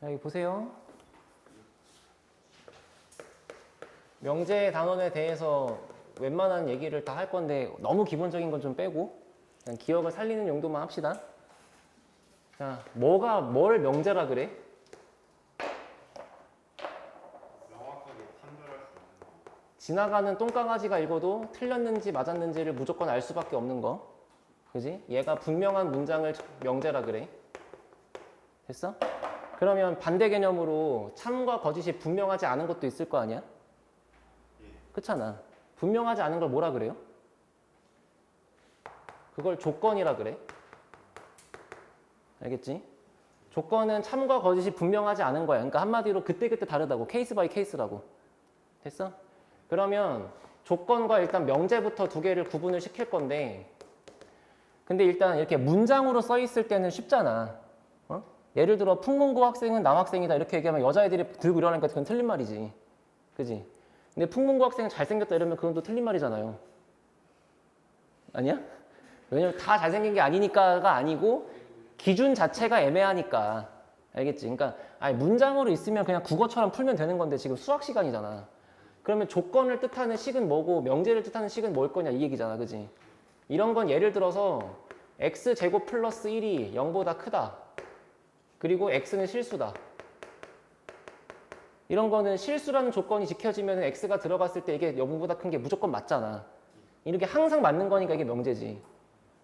여기 보세요. 명제 단원에 대해서 웬만한 얘기를 다 할 건데 너무 기본적인 건 좀 빼고 그냥 기억을 살리는 용도만 합시다. 자, 뭘 명제라 그래? 명확하게 판별할 수 있는 거. 지나가는 똥강아지가 읽어도 틀렸는지 맞았는지를 무조건 알 수밖에 없는 거. 그지? 얘가 분명한 문장을 명제라 그래. 됐어? 그러면 반대 개념으로 참과 거짓이 분명하지 않은 것도 있을 거 아니야? 그렇잖아. 분명하지 않은 걸 뭐라 그래요? 그걸 조건이라 그래. 알겠지? 조건은 참과 거짓이 분명하지 않은 거야. 그러니까 한마디로 그때그때 다르다고. 케이스 바이 케이스라고. 됐어? 그러면 조건과 일단 명제부터 두 개를 구분을 시킬 건데 근데 일단 이렇게 문장으로 써 있을 때는 쉽잖아. 어? 예를 들어 풍문고 학생은 남학생이다 이렇게 얘기하면 여자애들이 들고 일어나니까 그건 틀린 말이지. 그지? 근데 풍문고 학생은 잘생겼다 이러면 그건 또 틀린 말이잖아요. 아니야? 왜냐면 다 잘생긴 게 아니니까가 아니고 기준 자체가 애매하니까. 알겠지? 그러니까 아니 문장으로 있으면 그냥 국어처럼 풀면 되는 건데 지금 수학 시간이잖아. 그러면 조건을 뜻하는 식은 뭐고 명제를 뜻하는 식은 뭘 거냐 이 얘기잖아. 그지? 이런 건 예를 들어서 x제곱 플러스 1이 0보다 크다. 그리고 x는 실수다. 이런 거는 실수라는 조건이 지켜지면 x가 들어갔을 때 이게 0보다 큰 게 무조건 맞잖아. 이렇게 항상 맞는 거니까 이게 명제지.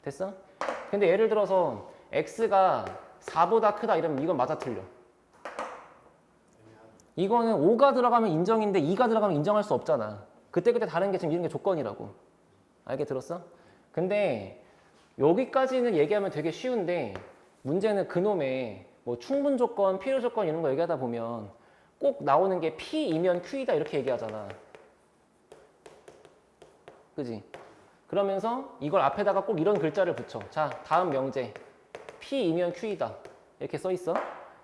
됐어? 근데 예를 들어서 x가 4보다 크다 이러면 이건 맞아 틀려. 이거는 5가 들어가면 인정인데 2가 들어가면 인정할 수 없잖아. 그때그때 다른 게 지금 이런 게 조건이라고. 알게 들었어? 근데 여기까지는 얘기하면 되게 쉬운데 문제는 그놈의 뭐 충분 조건, 필요 조건 이런 거 얘기하다 보면 꼭 나오는 게 P이면 Q이다 이렇게 얘기하잖아. 그지? 그러면서 이걸 앞에다가 꼭 이런 글자를 붙여. 자, 다음 명제. P이면 Q이다. 이렇게 써 있어.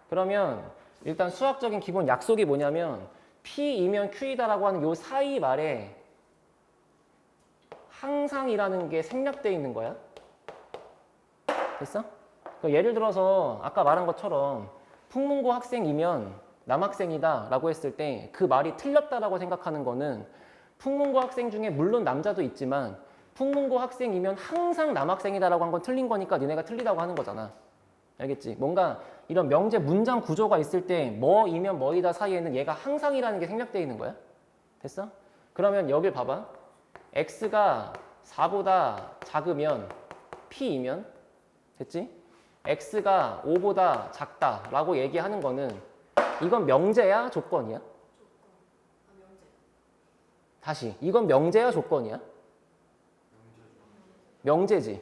그러면 일단 수학적인 기본 약속이 뭐냐면 P이면 Q이다라고 하는 요 사이 말에 항상이라는 게 생략되어 있는 거야. 됐어? 그러니까 예를 들어서 아까 말한 것처럼 풍문고 학생이면 남학생이다 라고 했을 때 그 말이 틀렸다라고 생각하는 거는 풍문고 학생 중에 물론 남자도 있지만 풍문고 학생이면 항상 남학생이다 라고 한 건 틀린 거니까 니네가 틀리다고 하는 거잖아. 알겠지? 뭔가 이런 명제 문장 구조가 있을 때 뭐이면 뭐이다 사이에는 얘가 항상이라는 게 생략되어 있는 거야. 됐어? 그러면 여길 봐봐. x가 4보다 작으면 p이면 됐지? x가 5보다 작다라고 얘기하는 거는 이건 명제야 조건이야? 다시 이건 명제야 조건이야? 명제지.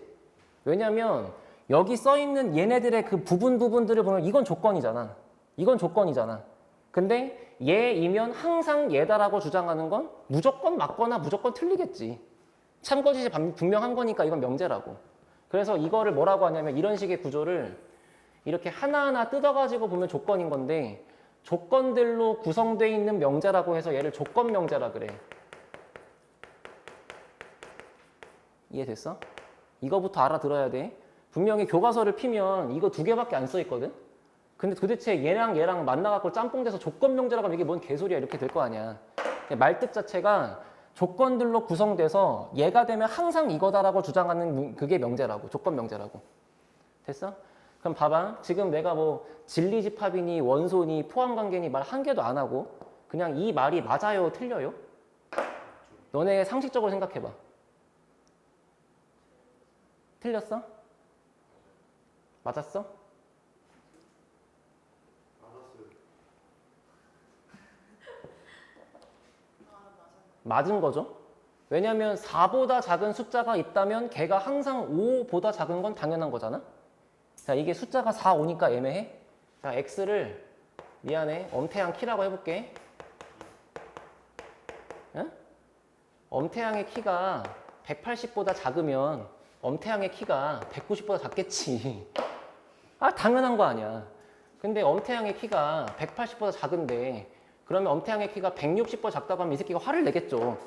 왜냐면 여기 써 있는 얘네들의 그 부분들을 보면 이건 조건이잖아. 이건 조건이잖아. 근데 얘이면 항상 얘다라고 주장하는 건 무조건 맞거나 무조건 틀리겠지. 참거짓이 분명한 거니까 이건 명제라고. 그래서 이거를 뭐라고 하냐면 이런 식의 구조를 이렇게 하나하나 뜯어가지고 보면 조건인 건데 조건들로 구성되어 있는 명제라고 해서 얘를 조건 명제라 그래. 이해됐어? 이거부터 알아들어야 돼. 분명히 교과서를 피면 이거 두 개밖에 안 써 있거든? 근데 도대체 얘랑 만나갖고 짬뽕 돼서 조건 명제라고 하면 이게 뭔 개소리야 이렇게 될 거 아니야. 말뜻 자체가 조건들로 구성돼서 얘가 되면 항상 이거다라고 주장하는 그게 명제라고. 조건 명제라고. 됐어? 그럼 봐봐. 지금 내가 뭐 진리집합이니 원소니 포함관계니 말 한 개도 안 하고 그냥 이 말이 맞아요 틀려요? 너네 상식적으로 생각해봐. 틀렸어? 맞았어? 맞았어요. 맞은 거죠. 왜냐면 4보다 작은 숫자가 있다면 걔가 항상 5보다 작은 건 당연한 거잖아. 자, 이게 숫자가 4, 5니까 애매해. 자, x를 미안해. 엄태양 키라고 해볼게. 응? 엄태양의 키가 180보다 작으면 엄태양의 키가 190보다 작겠지. 아, 당연한 거 아니야. 근데 엄태양의 키가 180보다 작은데 그러면 엄태양의 키가 160보다 작다고 하면 이 새끼가 화를 내겠죠.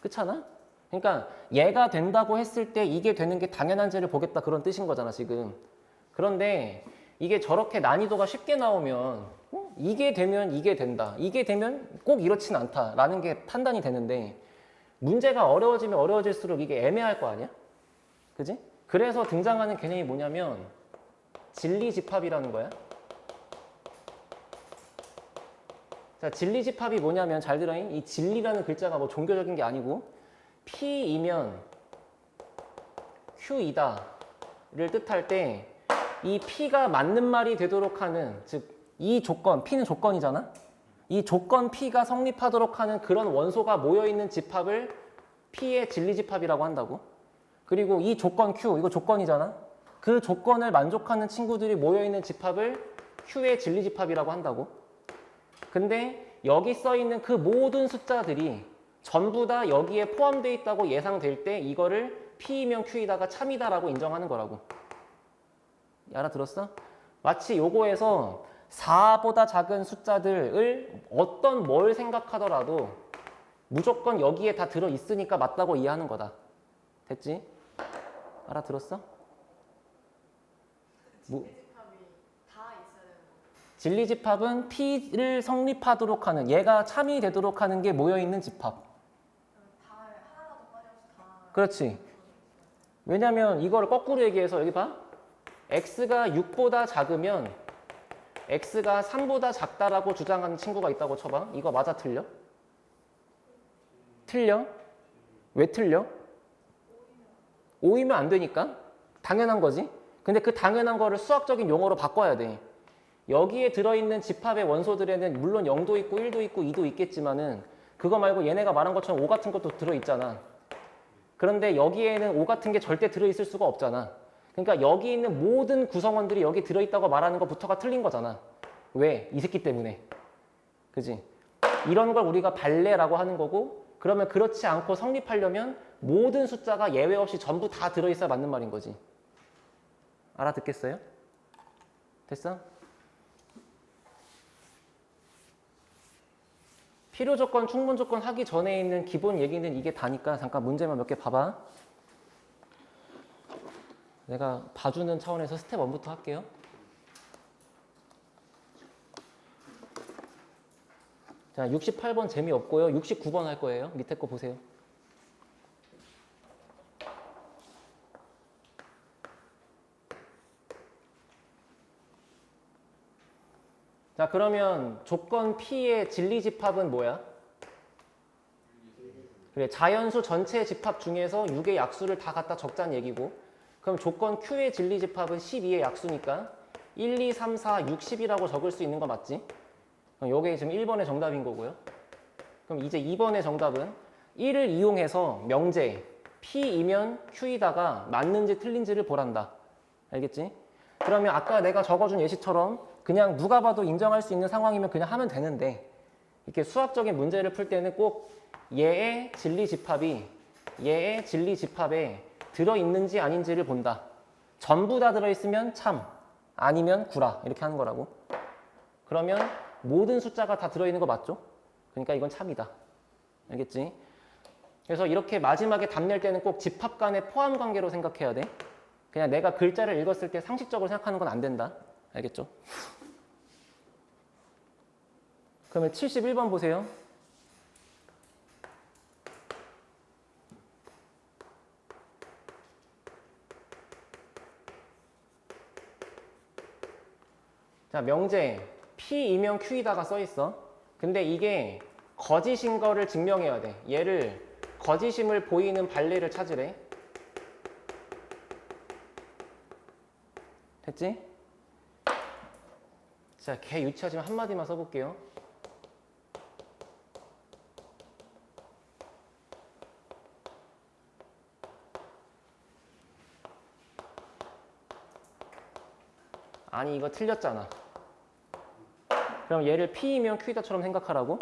그렇잖아? 그러니까 얘가 된다고 했을 때 이게 되는 게 당연한지를 보겠다 그런 뜻인 거잖아 지금. 그런데 이게 저렇게 난이도가 쉽게 나오면 이게 되면 이게 된다. 이게 되면 꼭 이렇진 않다라는 게 판단이 되는데 문제가 어려워지면 어려워질수록 이게 애매할 거 아니야? 그지? 그래서 등장하는 개념이 뭐냐면 진리집합이라는 거야. 자, 진리집합이 뭐냐면 잘 들어. 이 진리라는 글자가 뭐 종교적인 게 아니고 P이면 Q이다를 뜻할 때 이 P가 맞는 말이 되도록 하는, 즉 이 조건, P는 조건이잖아. 이 조건 P가 성립하도록 하는 그런 원소가 모여있는 집합을 P의 진리집합이라고 한다고. 그리고 이 조건 Q, 이거 조건이잖아. 그 조건을 만족하는 친구들이 모여있는 집합을 Q의 진리집합이라고 한다고. 근데 여기 써있는 그 모든 숫자들이 전부 다 여기에 포함되어 있다고 예상될 때 이거를 P이면 Q이다가 참이다라고 인정하는 거라고. 알아들었어? 마치 요거에서 4보다 작은 숫자들을 어떤 뭘 생각하더라도 무조건 여기에 다 들어있으니까 맞다고 이해하는 거다. 됐지? 알아들었어? 진리집합이 다 있어야 되는 거. 진리집합은 P를 성립하도록 하는, 얘가 참이 되도록 하는 게 모여있는 집합. 다 하나라도 빠져서 다. 그렇지. 왜냐면 이걸 거꾸로 얘기해서 여기 봐. x가 6보다 작으면 x가 3보다 작다라고 주장하는 친구가 있다고 쳐봐. 이거 맞아 틀려? 틀려? 왜 틀려? 5이면 안 되니까. 당연한 거지. 근데 그 당연한 거를 수학적인 용어로 바꿔야 돼. 여기에 들어있는 집합의 원소들에는 물론 0도 있고 1도 있고 2도 있겠지만은 그거 말고 얘네가 말한 것처럼 5 같은 것도 들어있잖아. 그런데 여기에는 5 같은 게 절대 들어있을 수가 없잖아. 그러니까 여기 있는 모든 구성원들이 여기 들어있다고 말하는 것부터가 틀린 거잖아. 왜? 이 새끼 때문에. 그지? 이런 걸 우리가 발레라고 하는 거고, 그러면 그렇지 않고 성립하려면 모든 숫자가 예외 없이 전부 다 들어있어야 맞는 말인 거지. 알아듣겠어요? 됐어? 필요 조건, 충분 조건 하기 전에 있는 기본 얘기는 이게 다니까 잠깐 문제만 몇 개 봐봐. 내가 봐주는 차원에서 스텝 1부터 할게요. 자, 68번 재미없고요. 69번 할 거예요. 밑에 거 보세요. 자, 그러면 조건 P의 진리집합은 뭐야? 그래, 자연수 전체 집합 중에서 6의 약수를 다 갖다 적자는 얘기고, 그럼 조건 Q의 진리집합은 12의 약수니까 1, 2, 3, 4, 6, 10이라고 적을 수 있는 거 맞지? 그럼 이게 지금 1번의 정답인 거고요. 그럼 이제 2번의 정답은 1을 이용해서 명제 P이면 Q이다가 맞는지 틀린지를 보란다. 알겠지? 그러면 아까 내가 적어준 예시처럼 그냥 누가 봐도 인정할 수 있는 상황이면 그냥 하면 되는데, 이렇게 수학적인 문제를 풀 때는 꼭 얘의 진리집합이 얘의 진리집합에 들어있는지 아닌지를 본다. 전부 다 들어있으면 참, 아니면 구라 이렇게 하는 거라고. 그러면 모든 숫자가 다 들어있는 거 맞죠? 그러니까 이건 참이다. 알겠지? 그래서 이렇게 마지막에 답 낼 때는 꼭 집합 간의 포함 관계로 생각해야 돼. 그냥 내가 글자를 읽었을 때 상식적으로 생각하는 건 안 된다. 알겠죠? 그러면 71번 보세요. 자, 명제 P이면 Q이다가 써 있어. 근데 이게 거짓인 거를 증명해야 돼. 얘를 거짓임을 보이는 발레를 찾으래. 됐지? 자, 개 유치하지만 한마디만 써볼게요. 아니, 이거 틀렸잖아. 그럼 얘를 P이면 Q이다처럼 생각하라고?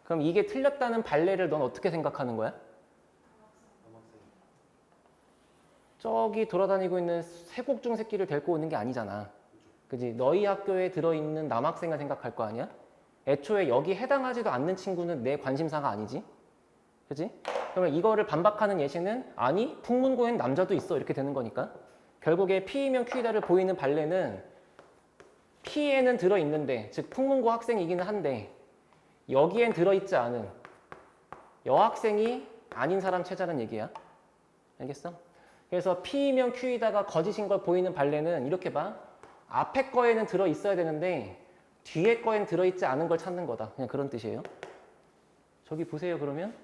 그럼 이게 틀렸다는 발레를 넌 어떻게 생각하는 거야? 저기 돌아다니고 있는 세곡중 새끼를 데리고 오는 게 아니잖아. 그지? 너희 학교에 들어있는 남학생을 생각할 거 아니야? 애초에 여기 해당하지도 않는 친구는 내 관심사가 아니지? 그지? 그러면 이거를 반박하는 예시는 아니, 풍문고엔 남자도 있어 이렇게 되는 거니까 결국에 P이면 Q이다를 보이는 발레는 P에는 들어있는데, 즉 풍문고 학생이기는 한데 여기엔 들어있지 않은 여학생이 아닌 사람 찾아라는 얘기야. 알겠어? 그래서 P이면 Q이다가 거짓인 걸 보이는 발레는 이렇게 봐. 앞에 거에는 들어있어야 되는데 뒤에 거엔 들어있지 않은 걸 찾는 거다. 그냥 그런 뜻이에요. 저기 보세요. 그러면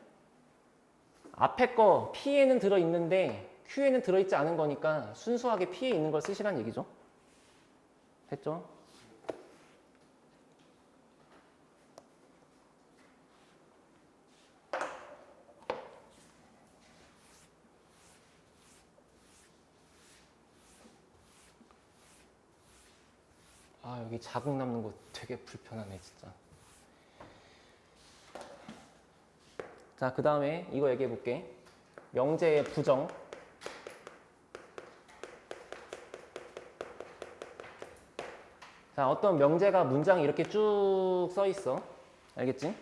앞에 거 P에는 들어있는데 Q에는 들어있지 않은 거니까 순수하게 P에 있는 걸 쓰시란 얘기죠. 됐죠? 아, 여기 자국 남는 거 되게 불편하네, 진짜. 자, 그 다음에 이거 얘기해 볼게. 명제의 부정. 자, 어떤 명제가 문장이 이렇게 쭉 써 있어. 알겠지?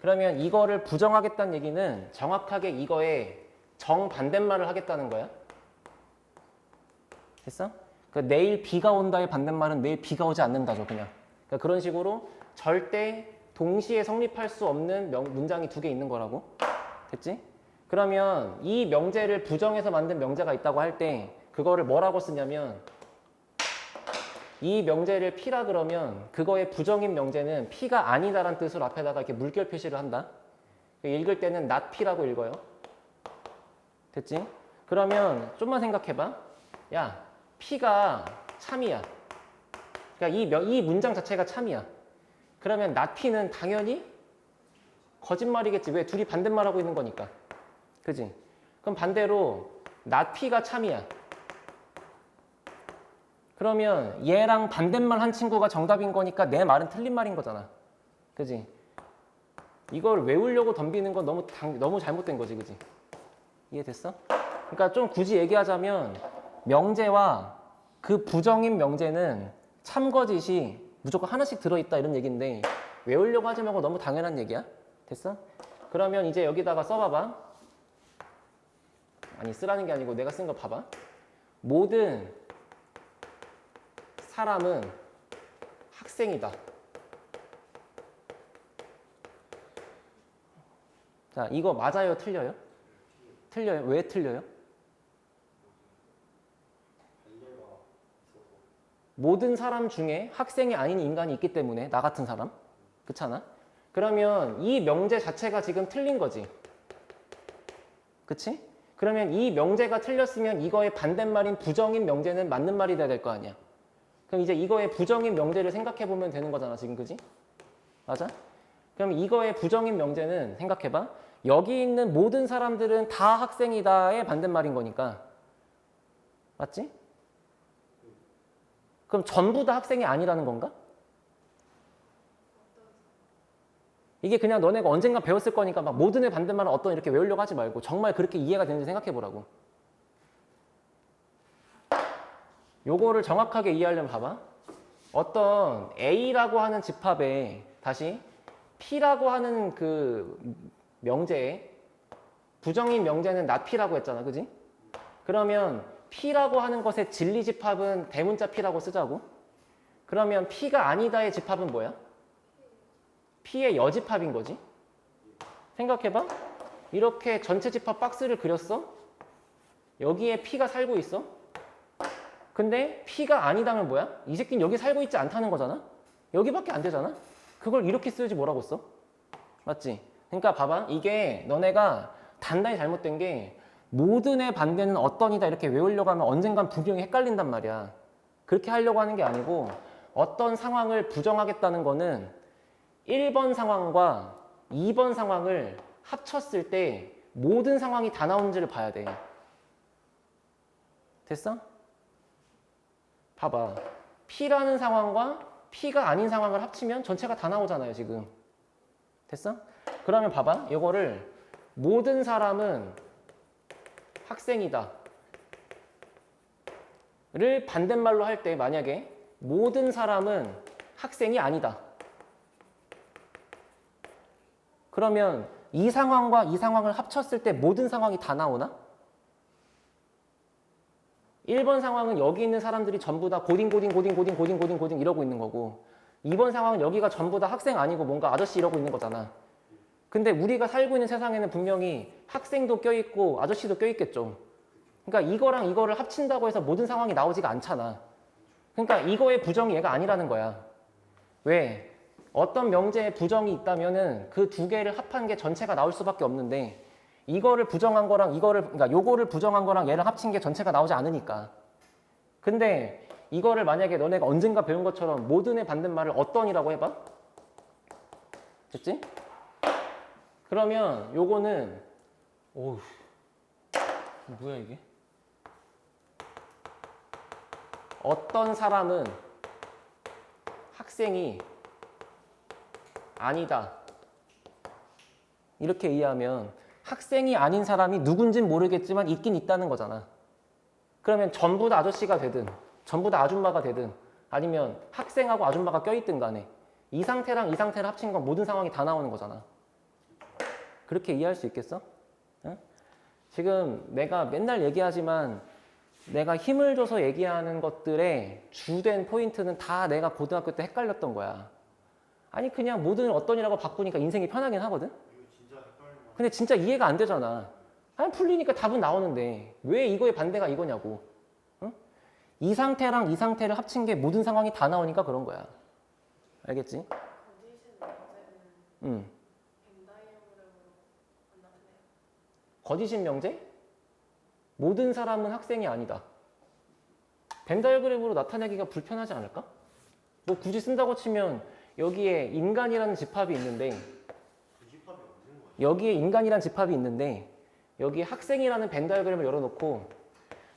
그러면 이거를 부정하겠다는 얘기는 정확하게 이거에 정반대말을 하겠다는 거야. 됐어? 그 내일 비가 온다의 반대말은 내일 비가 오지 않는다죠, 그냥. 그러니까 그런 식으로 절대 동시에 성립할 수 없는 문장이 두 개 있는 거라고. 됐지? 그러면 이 명제를 부정해서 만든 명제가 있다고 할 때 그거를 뭐라고 쓰냐면 이 명제를 P라 그러면 그거의 부정인 명제는 P가 아니다라는 뜻으로 앞에다가 이렇게 물결 표시를 한다. 읽을 때는 not P라고 읽어요. 됐지? 그러면 좀만 생각해봐. 야, P가 참이야. 그러니까 이 문장 자체가 참이야. 그러면 not P는 당연히 거짓말이겠지. 왜? 둘이 반대말하고 있는 거니까. 그지? 그럼 반대로 not P가 참이야. 그러면 얘랑 반대말 한 친구가 정답인 거니까 내 말은 틀린 말인 거잖아. 그지? 이걸 외우려고 덤비는 건 너무 잘못된 거지. 그지? 이해됐어? 그러니까 좀 굳이 얘기하자면 명제와 그 부정인 명제는 참거짓이 무조건 하나씩 들어있다 이런 얘기인데 외우려고 하지 말고 너무 당연한 얘기야. 됐어? 그러면 이제 여기다가 써봐봐. 아니, 쓰라는 게 아니고 내가 쓴 거 봐봐. 모든 사람은 학생이다. 자, 이거 맞아요? 틀려요? 틀려요? 왜 틀려요? 모든 사람 중에 학생이 아닌 인간이 있기 때문에, 나 같은 사람. 그렇잖아? 그러면 이 명제 자체가 지금 틀린 거지. 그치? 그러면 이 명제가 틀렸으면 이거의 반대말인 부정인 명제는 맞는 말이 돼야 될 거 아니야. 그럼 이제 이거의 부정인 명제를 생각해 보면 되는 거잖아, 지금. 그지? 맞아? 그럼 이거의 부정인 명제는 생각해봐. 여기 있는 모든 사람들은 다 학생이다의 반대말인 거니까. 맞지? 그럼 전부 다 학생이 아니라는 건가? 이게 그냥 너네가 언젠가 배웠을 거니까 막 모든의 반대말은 어떤 이렇게 외우려고 하지 말고 정말 그렇게 이해가 되는지 생각해 보라고. 요거를 정확하게 이해하려면 봐봐. 어떤 A라고 하는 집합에 다시 P라고 하는 그 명제에 부정인 명제는 not P라고 했잖아. 그지? 그러면 P라고 하는 것의 진리 집합은 대문자 P라고 쓰자고. 그러면 P가 아니다의 집합은 뭐야? P의 여집합인 거지. 생각해봐. 이렇게 전체 집합 박스를 그렸어. 여기에 P가 살고 있어. 근데 P가 아니다면 뭐야? 이 새끼는 여기 살고 있지 않다는 거잖아. 여기밖에 안 되잖아. 그걸 이렇게 쓰지 뭐라고 써? 맞지? 그러니까 봐봐. 이게 너네가 단단히 잘못된 게 모든의 반대는 어떤이다 이렇게 외우려고 하면 언젠간 분명히 헷갈린단 말이야. 그렇게 하려고 하는 게 아니고 어떤 상황을 부정하겠다는 거는 1번 상황과 2번 상황을 합쳤을 때 모든 상황이 다 나오는지를 봐야 돼. 됐어? 봐봐. P라는 상황과 P가 아닌 상황을 합치면 전체가 다 나오잖아요, 지금. 됐어? 그러면 봐봐. 이거를 모든 사람은 학생이다 를 반대말로 할 때 만약에 모든 사람은 학생이 아니다. 그러면 이 상황과 이 상황을 합쳤을 때 모든 상황이 다 나오나? 1번 상황은 여기 있는 사람들이 전부 다 고딩 이러고 있는 거고 2번 상황은 여기가 전부 다 학생 아니고 뭔가 아저씨 이러고 있는 거잖아. 근데 우리가 살고 있는 세상에는 분명히 학생도 껴있고 아저씨도 껴있겠죠. 그러니까 이거랑 이거를 합친다고 해서 모든 상황이 나오지가 않잖아. 그러니까 이거의 부정이 얘가 아니라는 거야. 왜? 어떤 명제에 부정이 있다면은 그 두 개를 합한 게 전체가 나올 수밖에 없는데 이거를 부정한 거랑 그러니까 요거를 부정한 거랑 얘를 합친 게 전체가 나오지 않으니까. 근데 이거를 만약에 너네가 언젠가 배운 것처럼 모든의 반대말을 어떤이라고 해봐? 됐지? 그러면 요거는 오우 뭐야 이게? 어떤 사람은 학생이 아니다. 이렇게 이해하면 학생이 아닌 사람이 누군진 모르겠지만 있긴 있다는 거잖아. 그러면 전부 다 아저씨가 되든 전부 다 아줌마가 되든 아니면 학생하고 아줌마가 껴있든 간에 이 상태랑 이 상태를 합친 건 모든 상황이 다 나오는 거잖아. 그렇게 이해할 수 있겠어? 응? 지금 내가 맨날 얘기하지만 내가 힘을 줘서 얘기하는 것들의 주된 포인트는 다 내가 고등학교 때 헷갈렸던 거야. 아니 그냥 모든 어떤이라고 바꾸니까 인생이 편하긴 하거든? 이거 진짜 헷갈리는 거. 근데 진짜 이해가 안 되잖아. 아니 풀리니까 답은 나오는데 왜 이거의 반대가 이거냐고. 응? 이 상태랑 이 상태를 합친 게 모든 상황이 다 나오니까 그런 거야. 알겠지? 거짓인 문제는 응. 벤다이어그램으로 안 나타내요. 거짓인 명제? 모든 사람은 학생이 아니다. 벤 다이어그램으로 나타내기가 불편하지 않을까? 뭐 굳이 쓴다고 치면 여기에 인간이라는 집합이 있는데 그 집합이 없는 거야. 여기에 인간이라는 집합이 있는데 여기에 학생이라는 벤 다이어그램을 열어놓고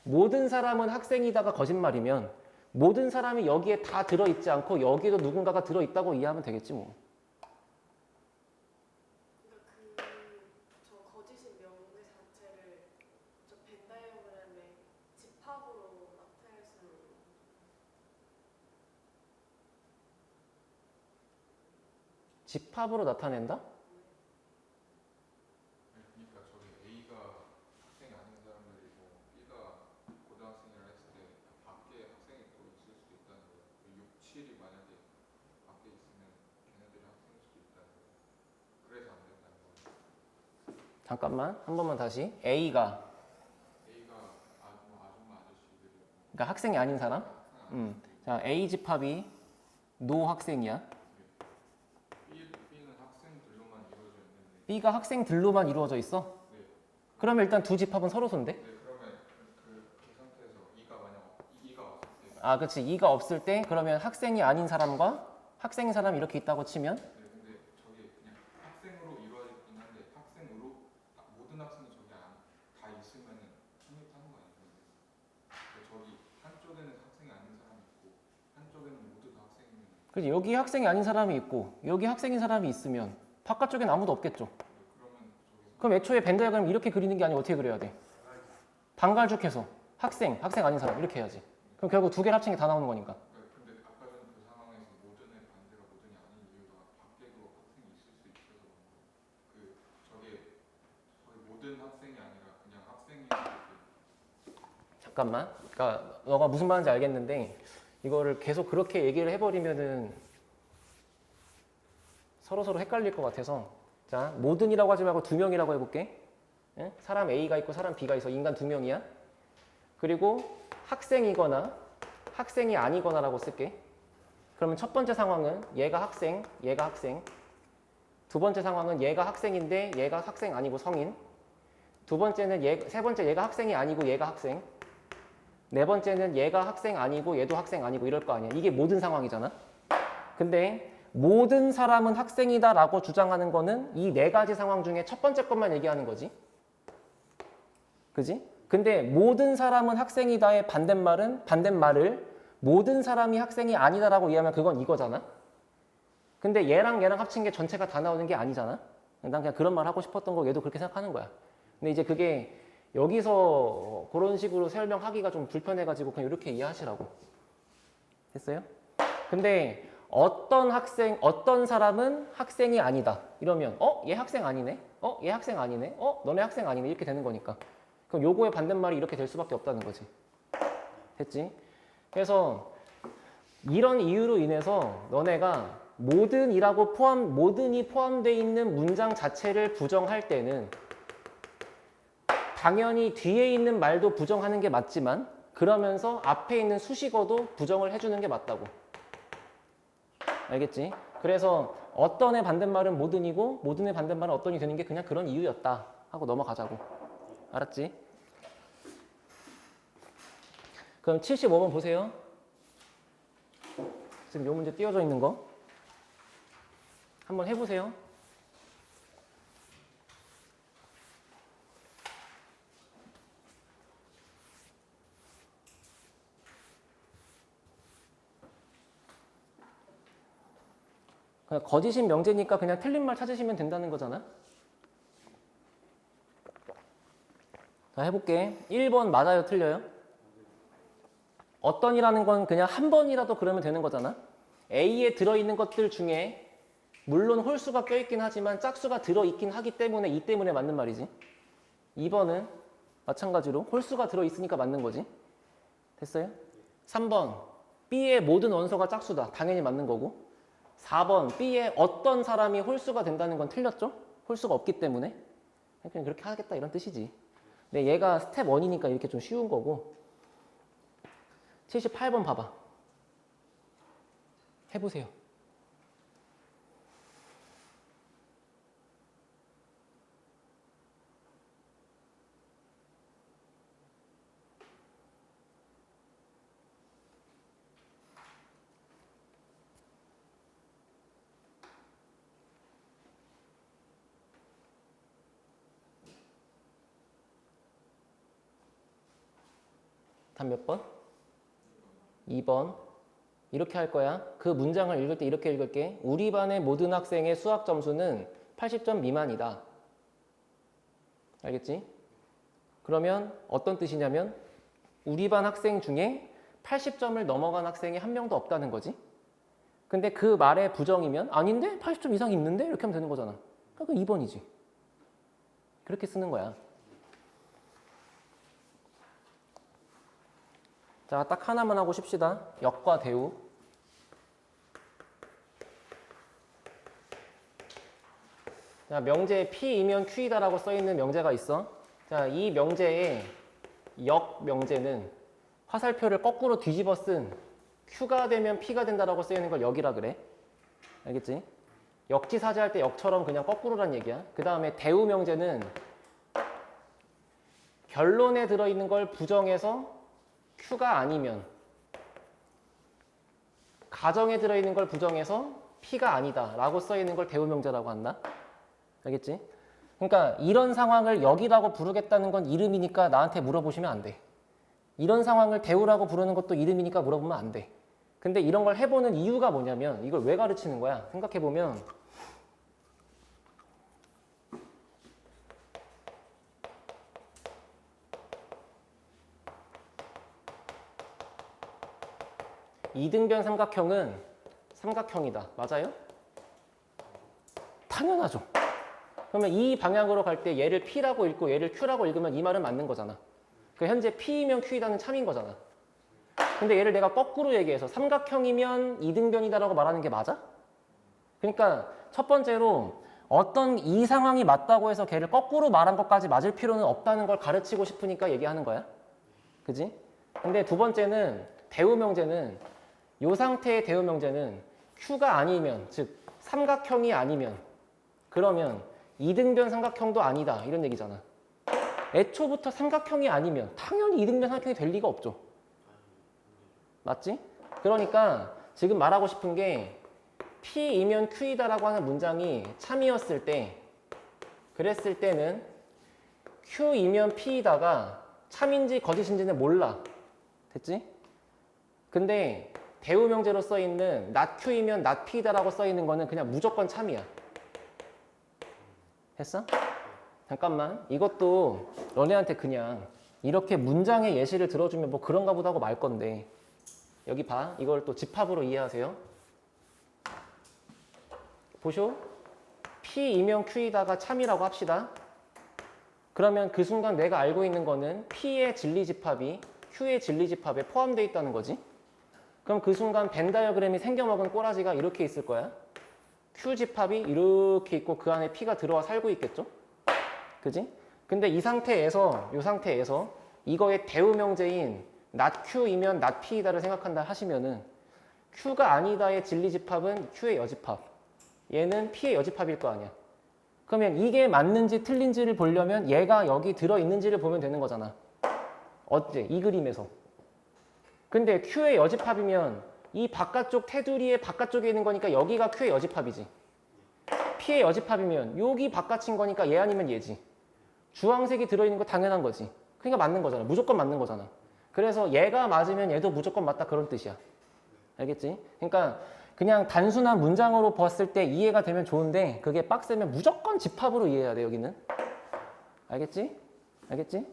모든 사람은 학생이다가 거짓말이면 모든 사람이 여기에 다 들어있지 않고 여기에도 누군가가 들어있다고 이해하면 되겠지 뭐. 그러니까 저 거짓인 명제 자체를 저 벤다이어그램의 집합으로 나타낼 수는 집합으로 나타낸다? 그러니까 저기 A가 학생이 아닌 사람들이고 B가 고등학생이라 했을 때 밖에 학생이 또 있을 수도 있다는 거예요. 6, 7이 만약에 밖에 있으면 걔네들이 학생일 수도 있다는 거예요. 그래서 안 된다는 거예요. 잠깐만 한 번만 다시. A가 아줌마 아저씨들이 그러니까 학생이 아닌 사람? 자 A 집합이 노 학생이야. B는 학생들로만 이루어져 있는데 B가 학생들로만 이루어져 있어? 네. 그러면 일단 두 집합은 서로 손대? 네, 그러면 그 상태에서 E가 만약 E가 왔을 때 아 그치. E가 없을 때 그러면 학생이 아닌 사람과 학생인 사람이 이렇게 있다고 치면 네, 근데 저게 그냥 학생으로 이루어지긴 한데 학생으로 모든 학생이 저기 다 있으면은 성립하는 거 아니에요? 저기 한쪽에는 학생이 아닌 사람이 있고 한쪽에는 모두 다 학생이면 그치. 여기 학생이 아닌 사람이 있고 여기 학생인 사람이 있으면 바깥쪽엔 아무도 없겠죠. 그러면 저기서 그럼 애초에 벤 다이어그램 이렇게 그리는 게 아니고 어떻게 그려야 돼? 반갈죽해서 학생 아닌 사람 이렇게 해야지. 그럼 결국 두 개를 합친 게 다 나오는 거니까. 근데 아까 전에 그 상황에서 모든의 반대가 모든이 아닌 이유가 밖에도 학생이 있을 수 있어서 저게 모든 학생이 아니라 그냥 학생이 잠깐만. 그러니까 너가 무슨 말인지 알겠는데 이거를 계속 그렇게 얘기를 해버리면은 서로 헷갈릴 것 같아서 자 모든이라고 하지 말고 두 명이라고 해볼게. 응? 사람 A가 있고 사람 B가 있어. 인간 두 명이야. 그리고 학생이거나 학생이 아니거나라고 쓸게. 그러면 첫 번째 상황은 얘가 학생, 얘가 학생. 두 번째 상황은 얘가 학생인데 얘가 학생 아니고 성인. 두 번째는 세 번째 얘가 학생이 아니고 얘가 학생. 네 번째는 얘가 학생 아니고 얘도 학생 아니고 이럴 거 아니야. 이게 모든 상황이잖아. 근데 모든 사람은 학생이다라고 주장하는 거는 이 네 가지 상황 중에 첫 번째 것만 얘기하는 거지. 그지? 근데 모든 사람은 학생이다의 반대말을 모든 사람이 학생이 아니다라고 이해하면 그건 이거잖아. 근데 얘랑 합친 게 전체가 다 나오는 게 아니잖아. 난 그냥 그런 말 하고 싶었던 거 얘도 그렇게 생각하는 거야. 근데 이제 그게 여기서 그런 식으로 설명하기가 좀 불편해가지고 그냥 이렇게 이해하시라고. 됐어요? 근데 어떤 사람은 학생이 아니다. 이러면 얘 학생 아니네? 얘 학생 아니네? 너네 학생 아니네? 이렇게 되는 거니까. 그럼 요거의 반대말이 이렇게 될 수밖에 없다는 거지. 됐지? 그래서 이런 이유로 인해서 너네가 모든이 포함되어 있는 문장 자체를 부정할 때는 당연히 뒤에 있는 말도 부정하는 게 맞지만 그러면서 앞에 있는 수식어도 부정을 해주는 게 맞다고. 알겠지? 그래서 어떤의 반대말은 모든이고 모든의 반대말은 어떤이 되는 게 그냥 그런 이유였다 하고 넘어가자고. 알았지? 그럼 75번 보세요. 지금 요 문제 띄워져 있는 거 한번 해보세요. 그냥 거짓인 명제니까 그냥 틀린 말 찾으시면 된다는 거잖아. 자, 해볼게. 1번 맞아요, 틀려요? 어떤이라는 건 그냥 한 번이라도 그러면 되는 거잖아. A에 들어있는 것들 중에 물론 홀수가 껴있긴 하지만 짝수가 들어있긴 하기 때문에 이 때문에 맞는 말이지. 2번은 마찬가지로 홀수가 들어있으니까 맞는 거지. 됐어요? 3번 B의 모든 원소가 짝수다. 당연히 맞는 거고. 4번 B의 어떤 사람이 홀수가 된다는 건 틀렸죠? 홀수가 없기 때문에. 그냥 그렇게 하겠다 이런 뜻이지. 근데 얘가 스텝 1이니까 이렇게 좀 쉬운 거고. 78번 봐봐. 해보세요. 답 몇 번? 2번. 이렇게 할 거야. 그 문장을 읽을 때 이렇게 읽을게. 우리 반의 모든 학생의 수학 점수는 80점 미만이다. 알겠지? 그러면 어떤 뜻이냐면 우리 반 학생 중에 80점을 넘어간 학생이 한 명도 없다는 거지. 근데 그 말의 부정이면 아닌데? 80점 이상 있는데? 이렇게 하면 되는 거잖아. 그러니까 2번이지. 그렇게 쓰는 거야. 자, 딱 하나만 하고 쉽시다. 역과 대우. 자, 명제에 P이면 Q이다라고 써있는 명제가 있어. 자, 이 명제의 역 명제는 화살표를 거꾸로 뒤집어 쓴 Q가 되면 P가 된다라고 쓰이는 걸 역이라 그래. 알겠지? 역지사지할 때 역처럼 그냥 거꾸로란 얘기야. 그 다음에 대우 명제는 결론에 들어있는 걸 부정해서 Q가 아니면 가정에 들어있는 걸 부정해서 P가 아니다 라고 써있는 걸 대우 명제라고 한다. 알겠지? 그러니까 이런 상황을 역이라고 부르겠다는 건 이름이니까 나한테 물어보시면 안 돼. 이런 상황을 대우라고 부르는 것도 이름이니까 물어보면 안 돼. 근데 이런 걸 해보는 이유가 뭐냐면 이걸 왜 가르치는 거야? 생각해보면 이등변 삼각형은 삼각형이다. 맞아요? 당연하죠. 그러면 이 방향으로 갈 때 얘를 P라고 읽고 얘를 Q라고 읽으면 이 말은 맞는 거잖아. 그 현재 P이면 Q이다는 참인 거잖아. 근데 얘를 내가 거꾸로 얘기해서 삼각형이면 이등변이다라고 말하는 게 맞아? 그러니까 첫 번째로 어떤 이 상황이 맞다고 해서 걔를 거꾸로 말한 것까지 맞을 필요는 없다는 걸 가르치고 싶으니까 얘기하는 거야. 그지? 근데 두 번째는 대우 명제는 이 상태의 대우 명제는 Q가 아니면 즉 삼각형이 아니면 그러면 이등변 삼각형도 아니다 이런 얘기잖아. 애초부터 삼각형이 아니면 당연히 이등변 삼각형이 될 리가 없죠. 맞지? 그러니까 지금 말하고 싶은 게 P이면 Q이다라고 하는 문장이 참이었을 때 그랬을 때는 Q이면 P이다가 참인지 거짓인지는 몰라. 됐지? 근데 대우 명제로 써있는 not Q이면 not P다라고 써있는 거는 그냥 무조건 참이야. 했어? 잠깐만. 이것도 너네한테 그냥 이렇게 문장의 예시를 들어주면 뭐 그런가 보다 하고 말 건데 여기 봐. 이걸 또 집합으로 이해하세요. 보쇼? P이면 Q이다가 참이라고 합시다. 그러면 그 순간 내가 알고 있는 거는 P의 진리 집합이 Q의 진리집합에 포함되어 있다는 거지. 그럼 그 순간 벤 다이어그램이 생겨먹은 꼬라지가 이렇게 있을 거야. Q 집합이 이렇게 있고 그 안에 P가 들어와 살고 있겠죠? 그지? 근데 이 상태에서 이거의 대우명제인 not Q이면 not P이다를 생각한다 하시면은 Q가 아니다의 진리집합은 Q의 여집합. 얘는 P의 여집합일 거 아니야. 그러면 이게 맞는지 틀린지를 보려면 얘가 여기 들어있는지를 보면 되는 거잖아. 어째? 이 그림에서. 근데 Q의 여집합이면 이 바깥쪽 테두리의 바깥쪽에 있는 거니까 여기가 Q의 여집합이지. P의 여집합이면 여기 바깥인 거니까 얘 아니면 얘지. 주황색이 들어있는 거 당연한 거지. 그러니까 맞는 거잖아. 무조건 맞는 거잖아. 그래서 얘가 맞으면 얘도 무조건 맞다 그런 뜻이야. 알겠지? 그러니까 그냥 단순한 문장으로 봤을 때 이해가 되면 좋은데 그게 빡세면 무조건 집합으로 이해해야 돼 여기는. 알겠지? 알겠지?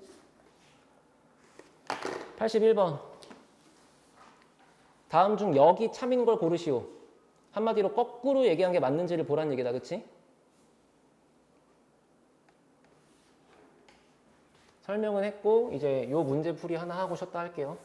81번. 다음 중 여기 참인 걸 고르시오. 한마디로 거꾸로 얘기한 게 맞는지를 보란 얘기다. 그치? 설명은 했고 이제 요 문제 풀이 하나 하고 쉬었다 할게요.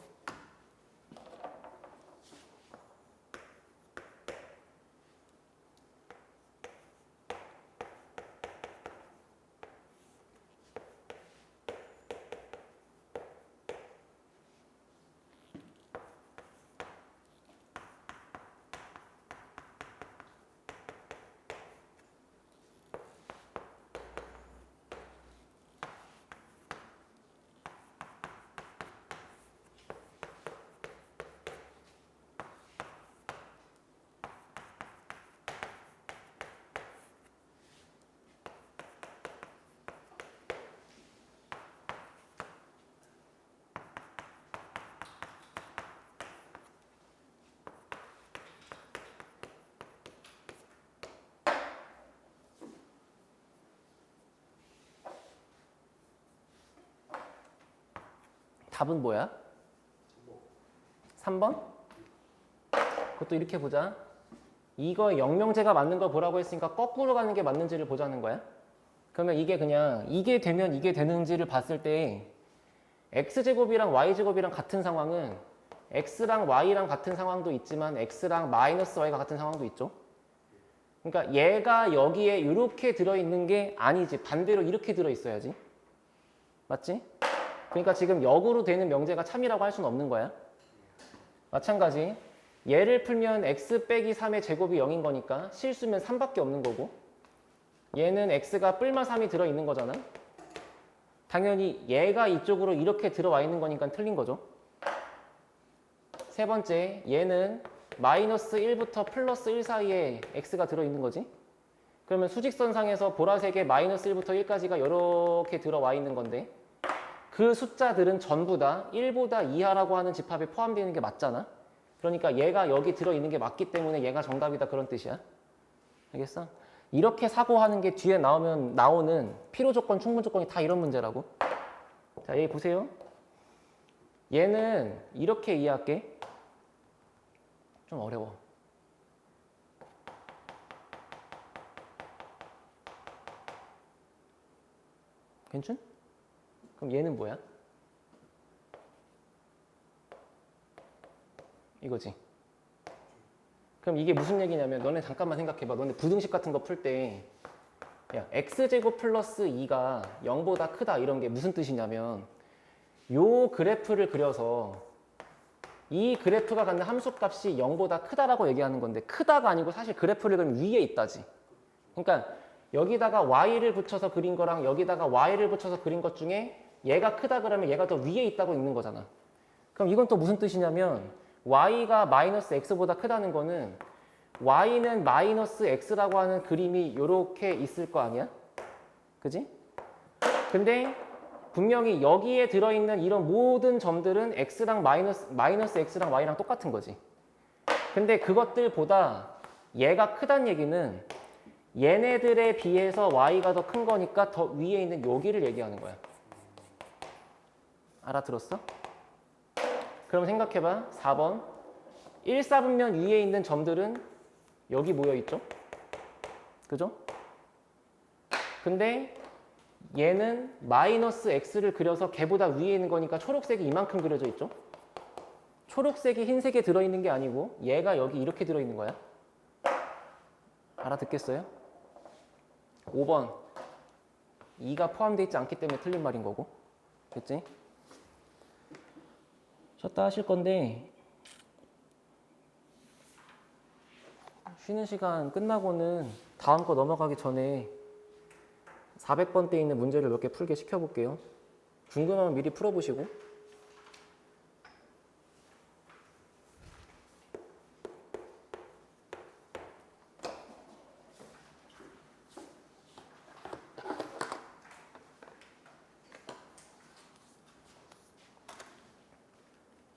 답은 뭐야? 3번? 그것도 이렇게 보자. 이거 영명제가 맞는 걸 보라고 했으니까 거꾸로 가는 게 맞는지를 보자는 거야. 그러면 이게 그냥 이게 되면 이게 되는지를 봤을 때 x제곱이랑 y제곱이랑 같은 상황은 x랑 y랑 같은 상황도 있지만 x랑 마이너스 y가 같은 상황도 있죠. 그러니까 얘가 여기에 이렇게 들어있는 게 아니지. 반대로 이렇게 들어있어야지. 맞지? 그러니까 지금 역으로 되는 명제가 참이라고 할 수는 없는 거야. 마찬가지. 얘를 풀면 x 빼기 3의 제곱이 0인 거니까 실수면 3밖에 없는 거고 얘는 x가 뿔마 3이 들어있는 거잖아. 당연히 얘가 이쪽으로 이렇게 들어와 있는 거니까 틀린 거죠. 세 번째, 얘는 마이너스 1부터 플러스 1 사이에 x가 들어있는 거지. 그러면 수직선상에서 보라색의 마이너스 1부터 1까지가 이렇게 들어와 있는 건데 그 숫자들은 전부 다 1보다 이하라고 하는 집합에 포함되어 있는 게 맞잖아. 그러니까 얘가 여기 들어있는 게 맞기 때문에 얘가 정답이다 그런 뜻이야. 알겠어? 이렇게 사고하는 게 뒤에 나오는 필요조건, 충분조건이 다 이런 문제라고. 자, 얘 보세요. 얘는 이렇게 이해할게. 좀 어려워. 괜찮? 그럼 얘는 뭐야? 이거지. 그럼 이게 무슨 얘기냐면 너네 잠깐만 생각해봐. 너네 부등식 같은 거 풀 때 야, x제곱 플러스 2가 0보다 크다 이런 게 무슨 뜻이냐면 요 그래프를 그려서 이 그래프가 갖는 함수값이 0보다 크다라고 얘기하는 건데 크다가 아니고 사실 그래프를 그리면 위에 있다지. 그러니까 여기다가 y를 붙여서 그린 거랑 여기다가 y를 붙여서 그린 것 중에 얘가 크다 그러면 얘가 더 위에 있다고 읽는 거잖아. 그럼 이건 또 무슨 뜻이냐면 y가 마이너스 x보다 크다는 거는 y는 마이너스 x라고 하는 그림이 이렇게 있을 거 아니야? 그지? 근데 분명히 여기에 들어있는 이런 모든 점들은 x랑 마이너스 x랑 y랑 똑같은 거지. 근데 그것들보다 얘가 크다는 얘기는 얘네들에 비해서 y가 더 큰 거니까 더 위에 있는 여기를 얘기하는 거야. 알아들었어? 그럼 생각해봐. 4번. 1사분면 위에 있는 점들은 여기 모여 있죠? 그죠? 근데 얘는 마이너스 x를 그려서 걔보다 위에 있는 거니까 초록색이 이만큼 그려져 있죠. 초록색이 흰색에 들어있는 게 아니고 얘가 여기 이렇게 들어있는 거야. 알아듣겠어요? 5번 2가 포함되어 있지 않기 때문에 틀린 말인 거고. 됐지? 쉬었다 하실 건데 쉬는 시간 끝나고는 다음 거 넘어가기 전에 400번대 있는 문제를 몇 개 풀게 시켜볼게요. 궁금하면 미리 풀어보시고.